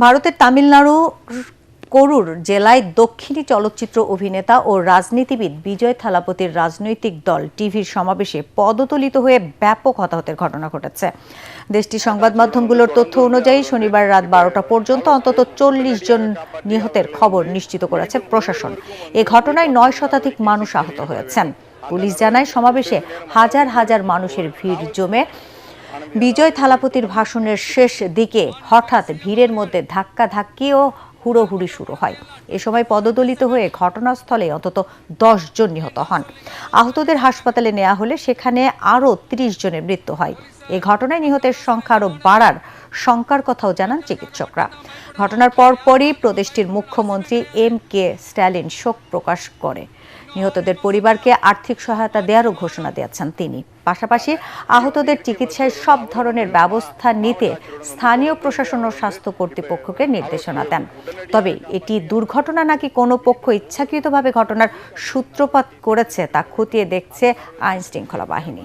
ভারতের তামিলনাড়ু করুর জেলায় দক্ষিণী চলচ্চিত্র অভিনেতা ও রাজনীতিবিদ বিজয় থালাপতির রাজনৈতিক দল টিভির সমাবেশে পদদলিত হয়ে ব্যাপক হতাহতের ঘটনা ঘটেছে। দেশটির সংবাদ মাধ্যমগুলোর তথ্য অনুযায়ী শনিবার রাত 12টা পর্যন্ত অন্তত 40 জন নিহতের খবর নিশ্চিত করেছে প্রশাসন। এ ঘটনায় 9 শতাধিক মানুষ আহত হয়েছেন। পুলিশ জানায় সমাবেশে হাজার হাজার মানুষের ভিড় জমে বিজয় থালাপতির ভাষণের শেষ দিকে হঠাৎ ভিড়ের মধ্যে ধাক্কাধাক্কি ও হুড়োহুড়ি শুরু হয়। এ সময় পদদলিত হয়ে ঘটনাস্থলে অন্তত 10 জন নিহত হন। আহতদের হাসপাতালে নেওয়া হলে সেখানে আরও 30 জনের মৃত্যু হয়। এ ঘটনায় নিহতের সংখ্যা আরও বাড়ার শঙ্কার কথাও জানান চিকিৎসকরা। ঘটনার পরপরই প্রদেশটির মুখ্যমন্ত্রী এম.কে. স্ট্যালিন শোক প্রকাশ করে নিহতদের পরিবারকে আর্থিক সহায়তা দেওয়ারও ঘোষণা দিয়েছেন তিনি। পাশাপাশি আহতদের চিকিৎসায় সব ধরনের ব্যবস্থা নিতে স্থানীয় প্রশাসন ও স্বাস্থ্য কর্তৃপক্ষকে নির্দেশনা দেন। তবে এটি দুর্ঘটনা নাকি কোনো পক্ষ ইচ্ছাকৃতভাবে ঘটনার সূত্রপাত করেছে তা খতিয়ে দেখছে আইনশৃঙ্খলা বাহিনী।